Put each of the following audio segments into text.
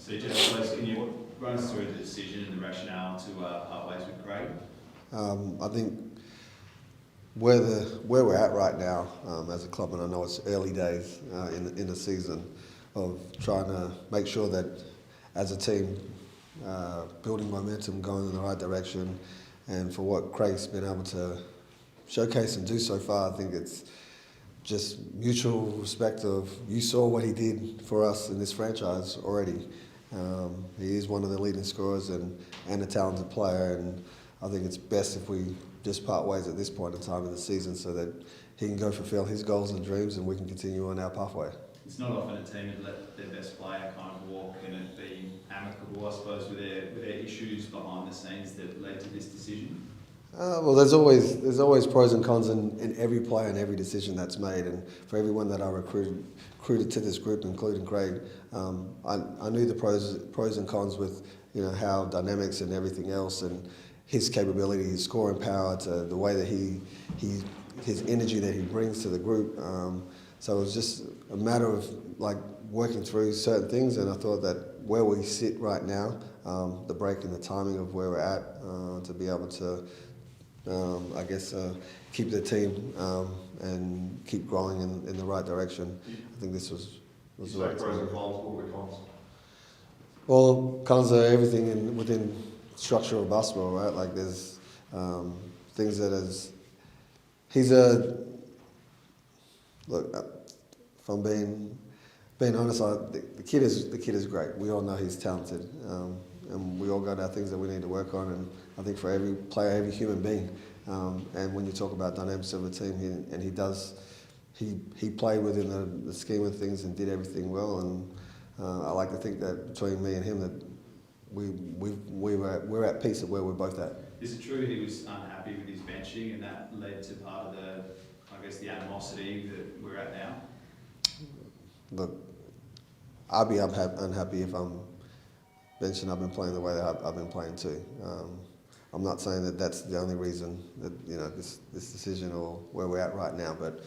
So Jeff, please, can you run us through the decision and the rationale to part ways with Craig? I think where we're at right now as a club, and I know it's early days in the season, of trying to make sure that as a team, building momentum, going in the right direction, and for what Craig's been able to showcase and do so far, I think it's just mutual respect of, you saw what he did for us in this franchise already. He is one of the leading scorers and a talented player, and I think it's best if we just part ways at this point in time in the season so that he can go fulfil his goals and dreams and we can continue on our pathway. It's not often a team would let their best player kind of walk and it be amicable, I suppose, with their issues behind the scenes that led to this decision. Well, there's always pros and cons in every player and every decision that's made, and for everyone that I recruited to this group, including Craig, I knew the pros and cons with how dynamics and everything else, and his capability, his scoring power, to the way that his energy that he brings to the group. So it was just a matter of working through certain things, and I thought that where we sit right now, the break and the timing of where we're at, to be able to keep the team and keep growing in the right direction. I think this was the right pros time. and cons, what were the cons? Well, cons are everything within structure of basketball, right? Like there's things that if I'm being honest, the kid is great. We all know he's talented, and we all got our things that we need to work on. And I think for every player, every human being, and when you talk about dynamics of a team, he played within the scheme of things and did everything well. And I like to think that between me and him that we're at peace at where we're both at. Is it true he was unhappy with his benching and that led to part of the animosity that we're at now? Look, I'd be unhappy if I'm benching. I've been playing the way that I've been playing too. I'm not saying that that's the only reason that this decision or where we're at right now, but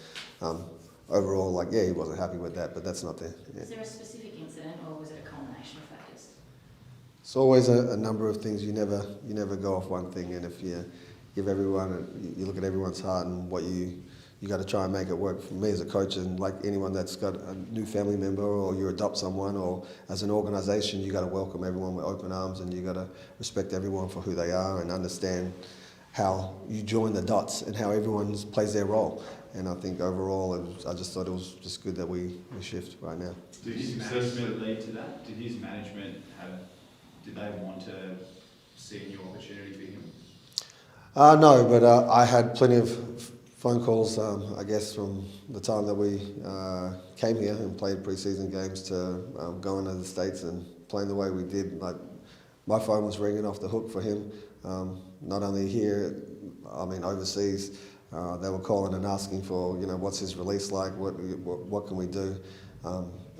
overall, he wasn't happy with that, but that's not there. Yeah. Was there a specific incident, or was it a culmination of factors? It's always a number of things. You never go off one thing, and if you give everyone, you look at everyone's heart and what you got to try and make it work. For me as a coach, and like anyone that's got a new family member or you adopt someone, or as an organisation, you got to welcome everyone with open arms, and you got to respect everyone for who they are and understand how you join the dots and how everyone plays their role. And I think overall, I just thought it was just good that we shift right now. Did his management lead to that? Did they want to see a new opportunity for him? No, but I had plenty of phone calls, from the time that we came here and played pre-season games to going to the States and playing the way we did. My phone was ringing off the hook for him, not only here, overseas. They were calling and asking for, what's his release like, what can we do?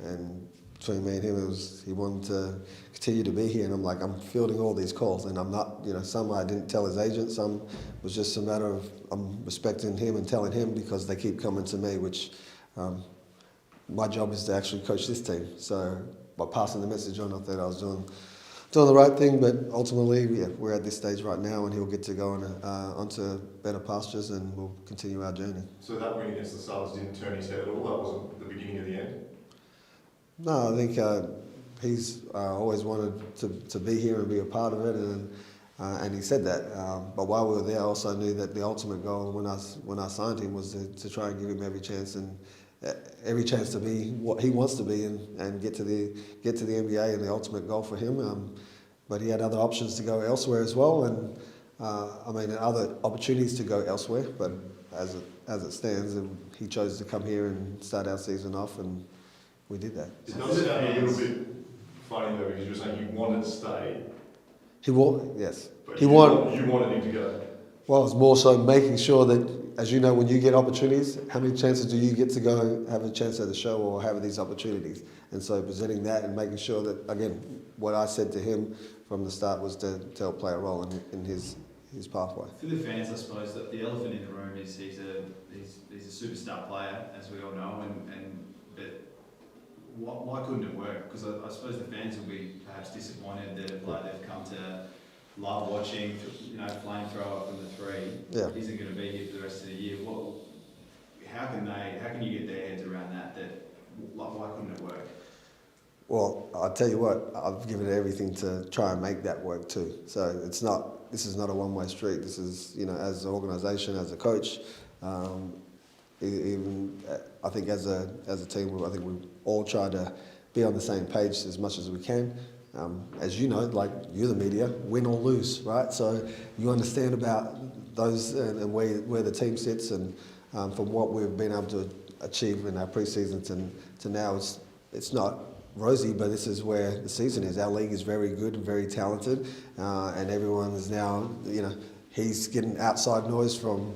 And between me and him, he wanted to continue to be here, and I'm fielding all these calls, and I'm not, some I didn't tell his agent, some was just a matter of I'm respecting him and telling him because they keep coming to me, which my job is to actually coach this team. So by passing the message on, I thought I was doing the right thing, but ultimately, we're at this stage right now, and he'll get to go onto better pastures, and we'll continue our journey. So that win against the Suns didn't turn his head at all? That wasn't the beginning of the end? No, I think he's always wanted to be here and be a part of it, and he said that. But while we were there, I also knew that the ultimate goal when I signed him was to try and give him every chance to be what he wants to be and get to the NBA, and the ultimate goal for him. But he had other options to go elsewhere as well, and other opportunities to go elsewhere. But as it stands, he chose to come here and start our season off, and we did that. It does sound a little bit funny though, because you were saying you wanted to stay. Yes. But you wanted him to go. Well, it's more so making sure that, as you know, when you get opportunities, how many chances do you get to go have a chance at the show or have these opportunities? And so presenting that and making sure that, again, what I said to him from the start was to help play a role in his pathway. For the fans, I suppose that the elephant in the room is he's a superstar player, as we all know, but why couldn't it work? Because I suppose the fans will be perhaps disappointed that a player they've come to love watching, flamethrower from the three, isn't going to be here for the rest of the year. How can you get their heads around that? Why couldn't it work? Well, I'll tell you what, I've given it everything to try and make that work too. So this is not a one-way street. This is, as an organisation, as a coach, even I think as a team, I think we all try to be on the same page as much as we can. As you know, like you're the media, win or lose, right? So you understand about those and where the team sits, and from what we've been able to achieve in our pre-season to now, it's not rosy, but this is where the season is. Our league is very good and very talented, and everyone is now, he's getting outside noise from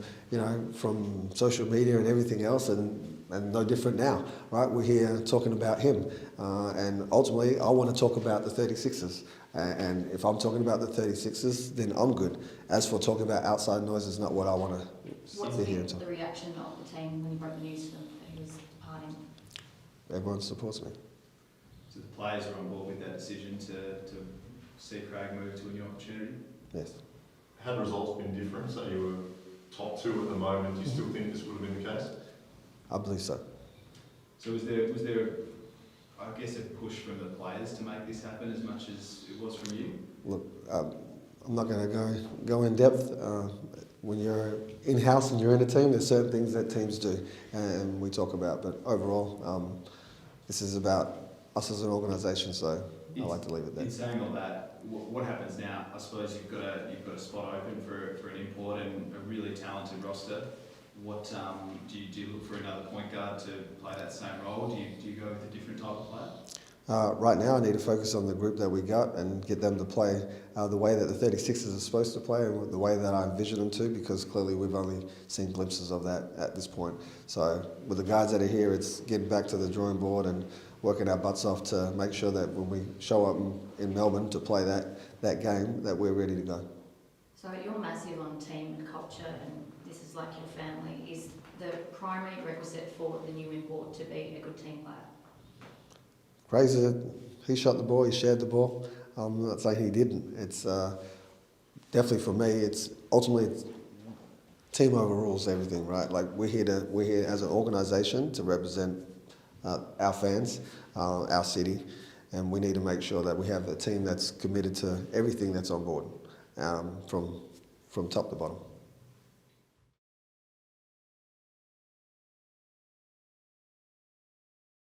social media and everything else, and no different now, right? We're here talking about him, and ultimately I want to talk about the 36ers, and if I'm talking about the 36ers, then I'm good. As for talking about outside noise, is not what I want to sit here and talk. What's the reaction of the team when you broke the news to them that he was departing? Everyone supports me. So the players are on board with that decision to see Craig move to a new opportunity? Yes. Had results been different, so you were top 2 at the moment, do you still think this would have been the case? I believe so. So was there I guess a push from the players to make this happen as much as it was from you? Look, I'm not going to go in depth. When you're in-house and you're in a team, there's certain things that teams do and we talk about. But overall, this is about us as an organisation, so I like to leave it there. In saying all that, what happens now? I suppose you've got a spot open for an import and a really talented roster. What do you look for another point guard to play that same role? Do you go with a different type of player? Right now, I need to focus on the group that we got and get them to play the way that the 36ers are supposed to play and the way that I envision them to, because clearly we've only seen glimpses of that at this point. So with the guys that are here, it's getting back to the drawing board and working our butts off to make sure that when we show up in Melbourne to play that game, that we're ready to go. So you're massive on team and culture, and this is like your family. Is the primary requisite for the new import to be a good team player? Crazy, he shot the ball, he shared the ball. I'm not saying he didn't. It's definitely for me, it's ultimately team overrules everything, right? Like we're here as an organisation to represent our fans, our city, and we need to make sure that we have a team that's committed to everything that's on board, from top to bottom.